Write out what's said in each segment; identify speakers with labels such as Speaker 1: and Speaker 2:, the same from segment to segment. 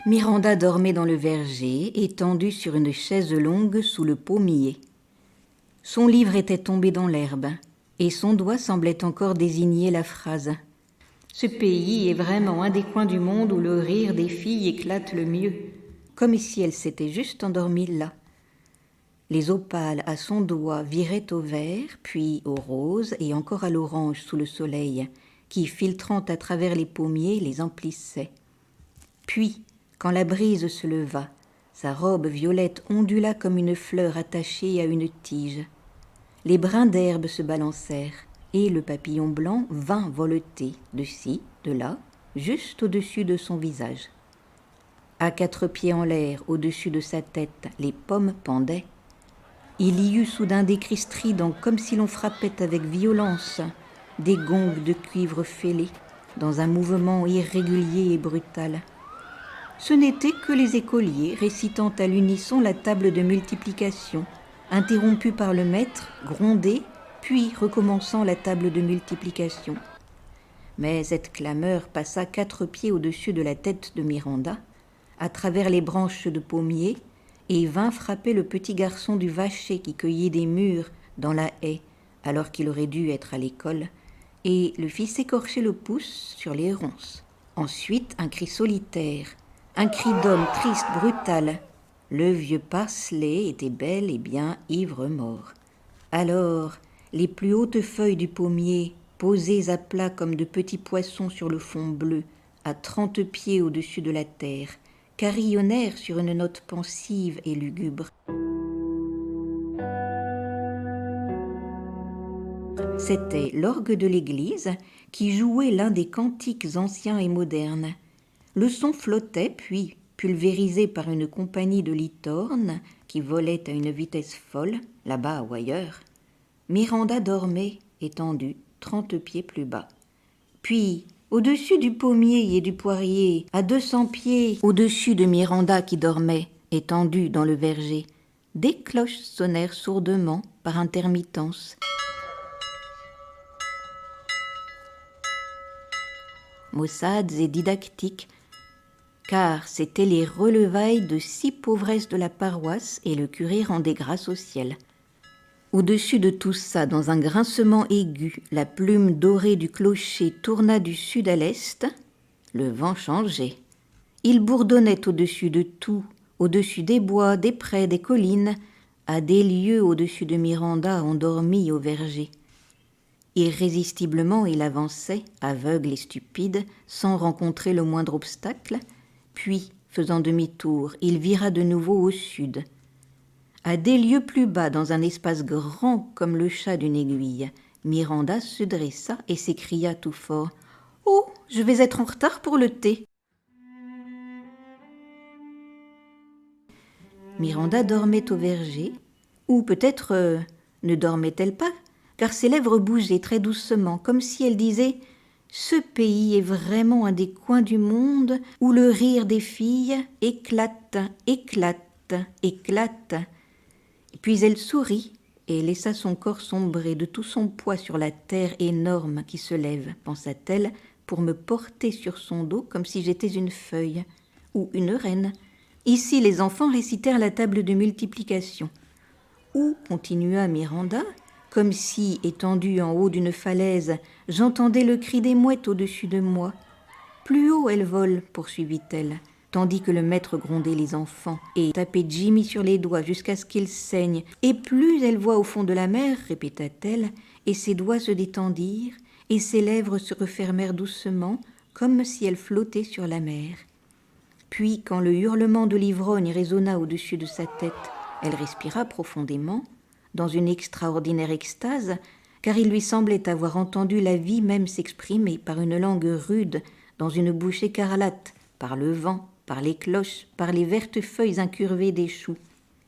Speaker 1: Miranda dormait dans le verger, étendue sur une chaise longue sous le pommier. Son livre était tombé dans l'herbe, et son doigt semblait encore désigner la phrase. Ce pays est vraiment un des coins du monde où le rire des filles éclate le mieux, comme si elle s'était juste endormie là. Les opales à son doigt viraient au vert, puis au rose et encore à l'orange sous le soleil, qui, filtrant à travers les pommiers, les emplissait. Puis, quand la brise se leva, sa robe violette ondula comme une fleur attachée à une tige. Les brins d'herbe se balancèrent, et le papillon blanc vint voleter de ci, de là, juste au-dessus de son visage. À 4 pieds en l'air, au-dessus de sa tête, les pommes pendaient. Il y eut soudain des cris stridents, comme si l'on frappait avec violence des gongs de cuivre fêlés, dans un mouvement irrégulier et brutal. Ce n'étaient que les écoliers récitant à l'unisson la table de multiplication, interrompue par le maître, grondé, puis recommençant la table de multiplication. Mais cette clameur passa 4 pieds au-dessus de la tête de Miranda, à travers les branches de pommier, et vint frapper le petit garçon du vacher qui cueillait des mûres dans la haie, alors qu'il aurait dû être à l'école, et le fit s'écorcher le pouce sur les ronces. Ensuite, un cri solitaire, un cri d'homme triste, brutal. Le vieux parcelet était bel et bien ivre-mort. Alors, les plus hautes feuilles du pommier, posées à plat comme de petits poissons sur le fond bleu, à 30 pieds au-dessus de la terre, carillonnèrent sur une note pensive et lugubre. C'était l'orgue de l'église qui jouait l'un des cantiques anciens et modernes. Le son flottait, puis, pulvérisé par une compagnie de litornes qui volaient à une vitesse folle, là-bas ou ailleurs. Miranda dormait, étendue, 30 pieds plus bas. Puis, au-dessus du pommier et du poirier, à 200 pieds au-dessus de Miranda qui dormait, étendue dans le verger, des cloches sonnèrent sourdement par intermittence. Maussades et didactiques, car c'étaient les relevailles de 6 pauvresses de la paroisse et le curé rendait grâce au ciel. Au-dessus de tout ça, dans un grincement aigu, la plume dorée du clocher tourna du sud à l'est. Le vent changeait. Il bourdonnait au-dessus de tout, au-dessus des bois, des prés, des collines, à des lieues au-dessus de Miranda endormie au verger. Irrésistiblement, il avançait, aveugle et stupide, sans rencontrer le moindre obstacle, puis, faisant demi-tour, il vira de nouveau au sud. À des lieues plus bas, dans un espace grand comme le chat d'une aiguille, Miranda se dressa et s'écria tout fort « Oh, je vais être en retard pour le thé !» Miranda dormait au verger, ou peut-être ne dormait-elle pas, car ses lèvres bougeaient très doucement, comme si elle disait « Ce pays est vraiment un des coins du monde où le rire des filles éclate, éclate, éclate. » Puis elle sourit et laissa son corps sombrer de tout son poids sur la terre énorme qui se lève, pensa-t-elle, pour me porter sur son dos comme si j'étais une feuille ou une reine. Ici, les enfants récitèrent la table de multiplication. Ou, continua Miranda, comme si, étendue en haut d'une falaise, j'entendais le cri des mouettes au-dessus de moi. Plus haut elles volent, poursuivit-elle, tandis que le maître grondait les enfants et tapait Jimmy sur les doigts jusqu'à ce qu'il saigne. Et plus elle voit au fond de la mer, répéta-t-elle, et ses doigts se détendirent, et ses lèvres se refermèrent doucement, comme si elle flottait sur la mer. Puis, quand le hurlement de l'ivrogne résonna au-dessus de sa tête, elle respira profondément, dans une extraordinaire extase, car il lui semblait avoir entendu la vie même s'exprimer par une langue rude, dans une bouche écarlate, par le vent, par les cloches, par les vertes feuilles incurvées des choux.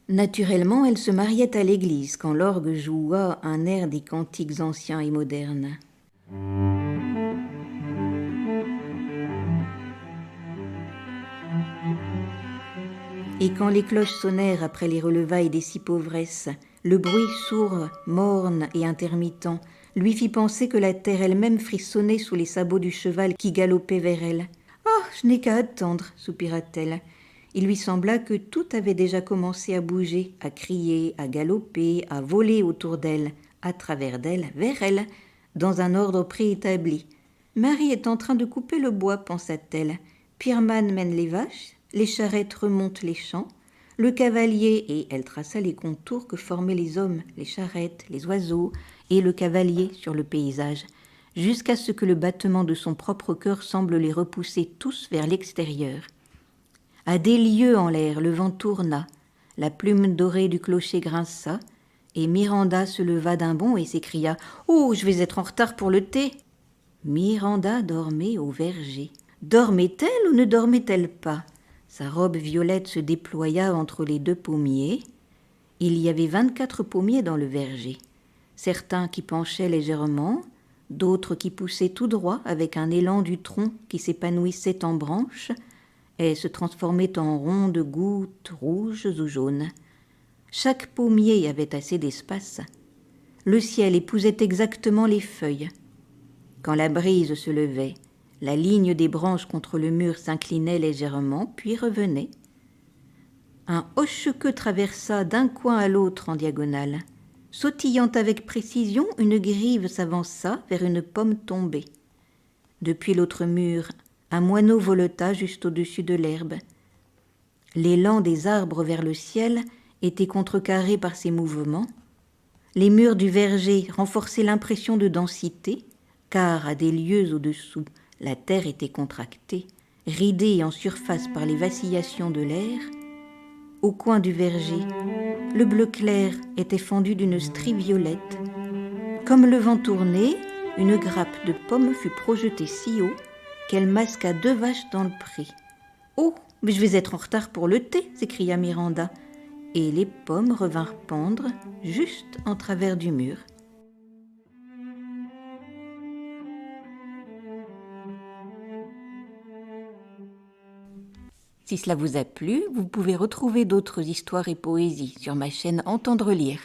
Speaker 1: Naturellement, elle se mariait à l'église quand l'orgue joua un air des cantiques anciens et modernes. Et quand les cloches sonnèrent après les relevailles des 6 pauvresses, le bruit sourd, morne et intermittent lui fit penser que la terre elle-même frissonnait sous les sabots du cheval qui galopait vers elle. « Ah, je n'ai qu'à attendre, soupira-t-elle. Il lui sembla que tout avait déjà commencé à bouger, à crier, à galoper, à voler autour d'elle, à travers d'elle, vers elle, dans un ordre préétabli. Marie est en train de couper le bois, pensa-t-elle. Pierman mène les vaches, les charrettes remontent les champs, le cavalier, et elle traça les contours que formaient les hommes, les charrettes, les oiseaux et le cavalier sur le paysage, jusqu'à ce que le battement de son propre cœur semble les repousser tous vers l'extérieur. À des lieues en l'air, le vent tourna, la plume dorée du clocher grinça, et Miranda se leva d'un bond et s'écria « Oh, je vais être en retard pour le thé !» Miranda dormait au verger. Dormait-elle ou ne dormait-elle pas? Sa robe violette se déploya entre les deux pommiers. Il y avait 24 pommiers dans le verger, certains qui penchaient légèrement, d'autres qui poussaient tout droit avec un élan du tronc qui s'épanouissait en branches et se transformait en rondes gouttes rouges ou jaunes. Chaque pommier avait assez d'espace. Le ciel épousait exactement les feuilles. Quand la brise se levait, la ligne des branches contre le mur s'inclinait légèrement, puis revenait. Un hoche-queue traversa d'un coin à l'autre en diagonale. Sautillant avec précision, une grive s'avança vers une pomme tombée. Depuis l'autre mur, un moineau voleta juste au-dessus de l'herbe. L'élan des arbres vers le ciel était contrecarré par ces mouvements. Les murs du verger renforçaient l'impression de densité, car à des lieues au-dessous, la terre était contractée, ridée en surface par les vacillations de l'air. Au coin du verger, le bleu clair était fendu d'une strie violette. Comme le vent tournait, une grappe de pommes fut projetée si haut qu'elle masqua 2 vaches dans le pré. « Oh, mais je vais être en retard pour le thé !» s'écria Miranda, et les pommes revinrent pendre juste en travers du mur. Si cela vous a plu, vous pouvez retrouver d'autres histoires et poésies sur ma chaîne Entendre lire.